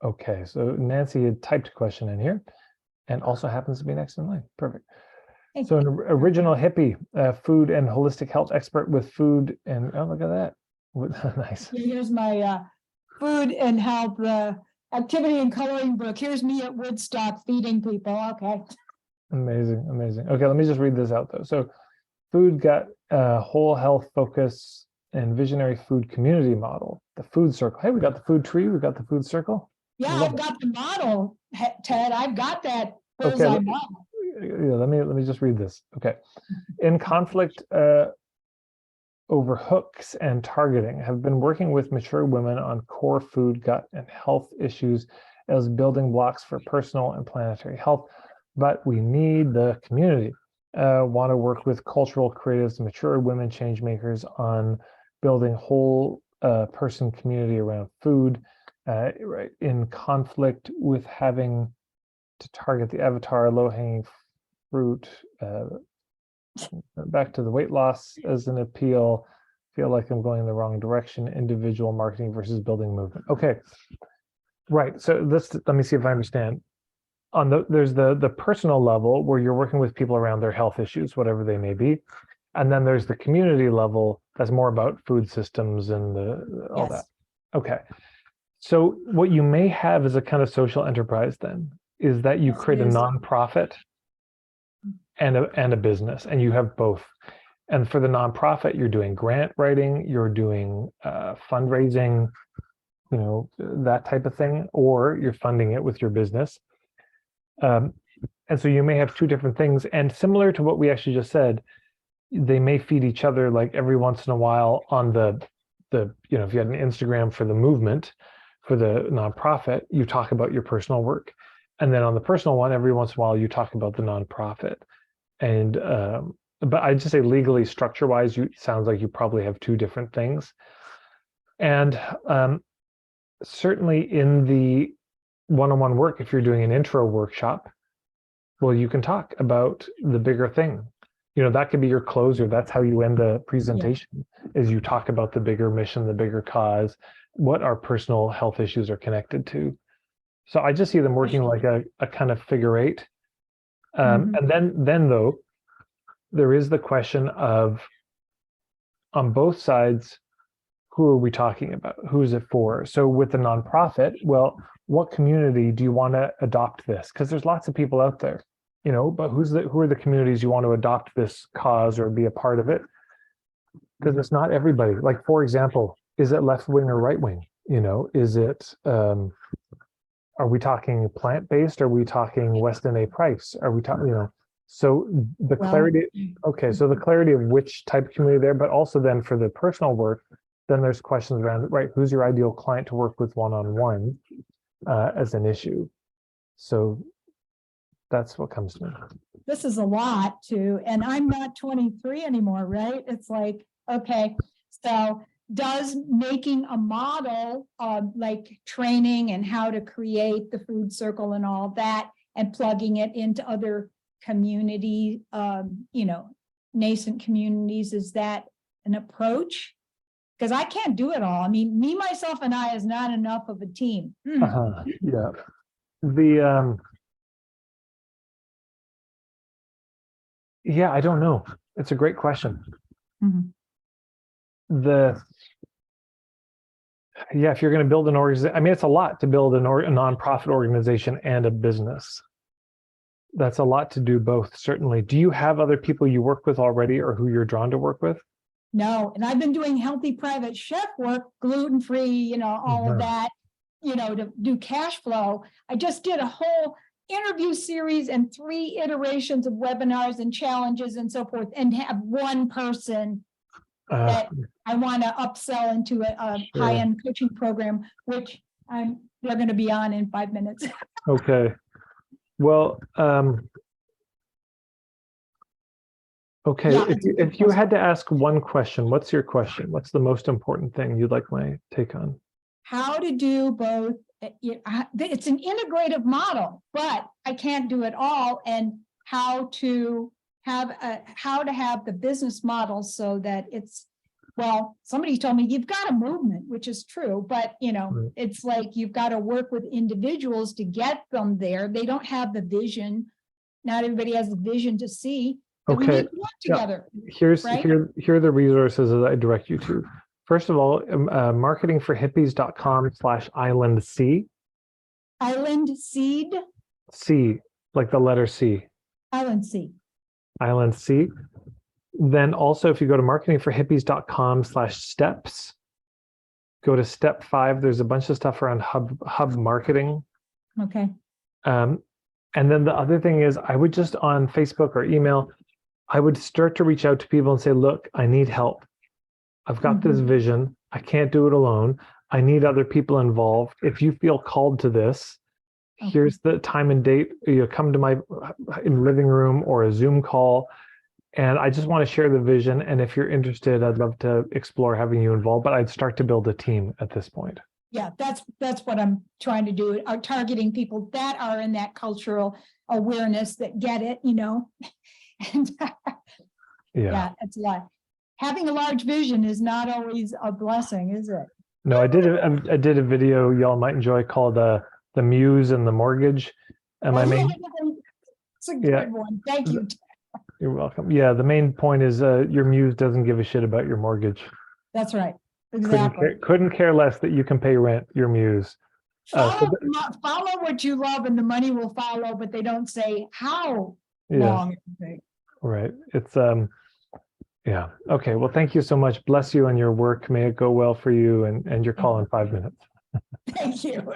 Okay, so Nancy had typed a question in here and also happens to be next in line. Perfect. So an original hippie, food and holistic health expert with food and, oh, look at that. Nice. Here's my food and health activity and coloring book. Here's me at Woodstock feeding people. Okay. Amazing, amazing. Okay, let me just read this out though. So food got whole health focus and visionary food community model, the food circle. Hey, we got the food tree, we got the food circle. Yeah, I've got the model, Ted. I've got that Okay, model. Yeah, let me just read this. Okay. In conflict over hooks and targeting, have been working with mature women on core food, gut, and health issues as building blocks for personal and planetary health. But we need the community. Want to work with cultural creatives, mature women change makers on building whole person community around food, right, in conflict with having to target the avatar, low-hanging fruit, back to the weight loss as an appeal, feel like I'm going in the wrong direction, individual marketing versus building movement. Okay, right, so let me see if I understand. There's the personal level where you're working with people around their health issues, whatever they may be. And then there's the community level that's more about food systems and all that. Okay. So what you may have as a kind of social enterprise then is that you create a nonprofit and a business, and you have both. And for the nonprofit, you're doing grant writing, you're doing fundraising, that type of thing, or you're funding it with your business. And so you may have two different things, and similar to what we actually just said, they may feed each other. Like every once in a while on the if you had an Instagram for the movement, for the nonprofit, you talk about your personal work. And then on the personal one, every once in a while, you talk about the nonprofit. And, but I'd just say legally, structure-wise, it sounds like you probably have two different things. And certainly in the one-on-one work, if you're doing an intro workshop, well, you can talk about the bigger thing. That could be your closer. That's how you end the presentation, is you talk about the bigger mission, the bigger cause, what our personal health issues are connected to. So I just see them working like a kind of figure eight. And then though, there is the question of, on both sides, who are we talking about? Who is it for? So with the nonprofit, well, what community do you want to adopt this? Because there's lots of people out there, but who are the communities you want to adopt this cause or be a part of it? Because it's not everybody. Like, for example, is it left wing or right wing? Is it, are we talking plant-based? Are we talking Weston A. Price? Are we talking, so the clarity, okay, so the clarity of which type of community there, but also then for the personal work, then there's questions around, right, who's your ideal client to work with one-on-one as an issue? So that's what comes to me. This is a lot too, and I'm not 23 anymore, right? It's like, okay, so does making a model of like training and how to create the food circle and all that and plugging it into other community, nascent communities, is that an approach? Because I can't do it all. I mean, me, myself, and I is not enough of a team. Yeah. Yeah, I don't know. It's a great question. If you're going to build an organization, I mean, it's a lot to build a nonprofit organization and a business. That's a lot to do both, certainly. Do you have other people you work with already or who you're drawn to work with? No, and I've been doing healthy private chef work, gluten-free, all of that, to do cash flow. I just did a whole interview series and 3 iterations of webinars and challenges and so forth, and have one person that I want to upsell into a high-end coaching program, which they're going to be on in 5 minutes. Okay. Well, okay. Yeah, if you had to ask one question, what's your question? What's the most important thing you'd like my take on? How to do both. It's an integrative model, but I can't do it all. And how to have the business model so that it's well, somebody told me you've got a movement, which is true, but Right. it's like you've got to work with individuals to get them there. They don't have the vision. Not everybody has the vision to see that we Okay. need to work Yeah. together. Right? Here are the resources that I direct you to. First of all, marketingforhippies.com/island C, Island seed, C, like the letter C, island seed. island C. Then also, if you go to marketingforhippies.com/steps, go to step 5. There's a bunch of stuff around hub marketing. Okay. And then the other thing is, I would just on Facebook or email, I would start to reach out to people and say, look, I need help. I've got this vision. I can't do it alone. I need other people involved. If you feel called to this, here's the time and date. You come to my living room or a Zoom call. And I just want to share the vision. And if you're interested, I'd love to explore having you involved, but I'd start to build a team at this point. Yeah, that's what I'm trying to do. Are targeting people that are in that cultural awareness that get it, And yeah, it's a lot. Having a large vision is not always a blessing, is it? No, I did a video y'all might enjoy called the Muse and the Mortgage. And my main It's a good one. Thank you. You're welcome. Yeah, the main point is your muse doesn't give a shit about your mortgage. That's right. Exactly. Couldn't care less that you can pay rent, your muse. Follow what you love and the money will follow, but they don't say how long it will take. Right. It's yeah. Okay. Well, thank you so much. Bless you on your work. May it go well for you and your call in 5 minutes. Thank you.